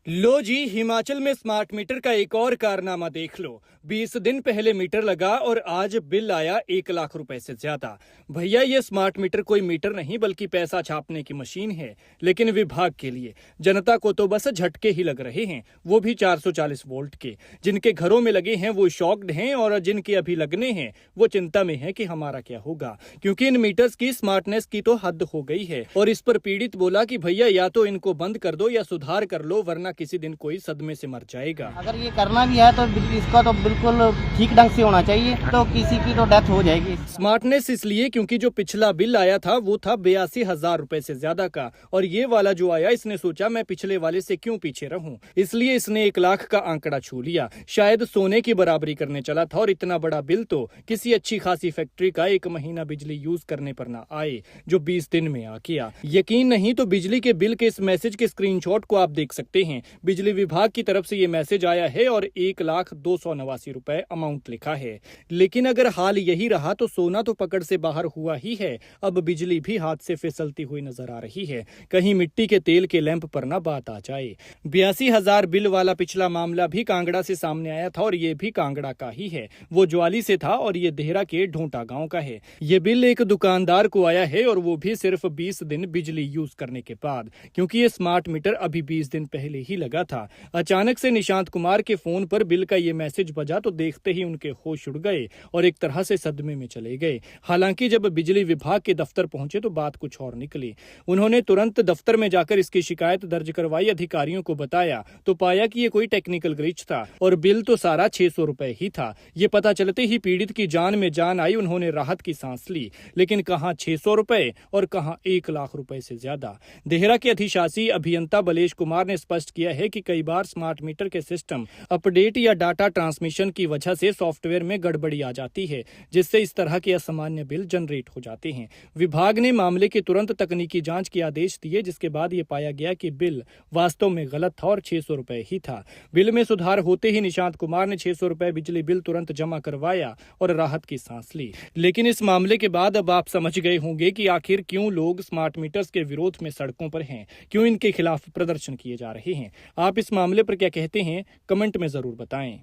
लो जी, हिमाचल में smart meter का एक और कारनामा देख लो। 20 दिन पहले मीटर लगा और आज बिल आया 1 लाख रुपए से ज्यादा। भैया, ये स्मार्ट मीटर कोई मीटर नहीं बल्कि पैसा छापने की मशीन है, लेकिन विभाग के लिए। जनता को तो बस झटके ही लग रहे हैं, वो भी 440 वोल्ट के। जिनके घरों में लगे हैं वो शॉक्ड हैं और जिनके अभी लगने हैं वो चिंता में है कि हमारा क्या होगा, क्योंकि इन मीटर्स की स्मार्टनेस की तो हद हो गई है। और इस पर पीड़ित बोला कि भैया, या तो इनको बंद कर दो या सुधार कर लो, वरना किसी दिन कोई सदमे से मर जाएगा। अगर ये करना भी है तो इसका तो बिल्कुल ठीक ढंग से होना चाहिए, तो किसी की तो डेथ हो जाएगी। स्मार्टनेस इसलिए क्योंकि जो पिछला बिल आया था वो था 82,000 रुपए से ज्यादा का, और ये वाला जो आया इसने सोचा मैं पिछले वाले से क्यों पीछे रहूं, इसलिए इसने 1 लाख का आंकड़ा छू लिया। शायद सोने की बराबरी करने चला था, और इतना बड़ा बिल तो किसी अच्छी खासी फैक्ट्री का 1 महीना बिजली यूज करने पर ना आए, जो 20 दिन में आ गया। यकीन नहीं तो बिजली के बिल के इस मैसेज के स्क्रीनशॉट को आप देख सकते हैं। बिजली विभाग की तरफ से ये मैसेज आया है और 1,289 रुपए अमाउंट लिखा है। लेकिन अगर हाल यही रहा तो सोना तो पकड़ से बाहर हुआ ही है, अब बिजली भी हाथ से फिसलती हुई नजर आ रही है। कहीं मिट्टी के तेल के लैंप पर ना बात आ जाए। 82,000 बिल वाला पिछला मामला भी कांगड़ा से सामने आया था, और ये भी कांगड़ा का ही है। वो ज्वाली से था और ये देहरा के ढोंटा गांव का है। ये बिल एक दुकानदार को आया है, और वो भी सिर्फ 20 दिन बिजली यूज करने के बाद, क्योंकि ये स्मार्ट मीटर अभी 20 दिन पहले ही लगा था। अचानक से निशांत कुमार के फोन पर बिल का ये मैसेज बजा तो देखते ही उनके होश उड़ गए और एक तरह से सदमे में चले गए। हालांकि जब बिजली विभाग के दफ्तर पहुंचे तो बात कुछ और निकली। उन्होंने तुरंत दफ्तर में जाकर इसकी शिकायत दर्ज करवाई। अधिकारियों को बताया तो पाया कि ये कोई टेक्निकल ग्लिच था, और बिल तो सारा 600 रुपए ही था। ये पता चलते ही पीड़ित की जान में जान आई। उन्होंने राहत की सांस ली, लेकिन कहां 600 रुपए और कहां 1 लाख रुपए से ज्यादा। देहरा के अधिशासी अभियंता बलेश कुमार ने स्पष्ट किया है कि कई बार स्मार्ट मीटर के सिस्टम अपडेट या डाटा ट्रांसमिशन की वजह से सॉफ्टवेयर में गड़बड़ी आ जाती है, जिससे इस तरह के असामान्य बिल जनरेट हो जाते हैं। विभाग ने मामले के तुरंत तकनीकी जांच के आदेश दिए, जिसके बाद ये पाया गया कि बिल वास्तव में गलत था और 600 रुपए ही था। बिल में सुधार होते ही निशांत कुमार ने 600 रुपए बिजली बिल तुरंत जमा करवाया और राहत की सांस ली। लेकिन इस मामले के बाद अब आप समझ गए होंगे कि आखिर क्यों लोग स्मार्ट मीटर्स के विरोध में सड़कों पर हैं, क्यों इनके खिलाफ प्रदर्शन किए जा रहे हैं। आप इस मामले पर क्या कहते हैं, कमेंट में जरूर बताएं।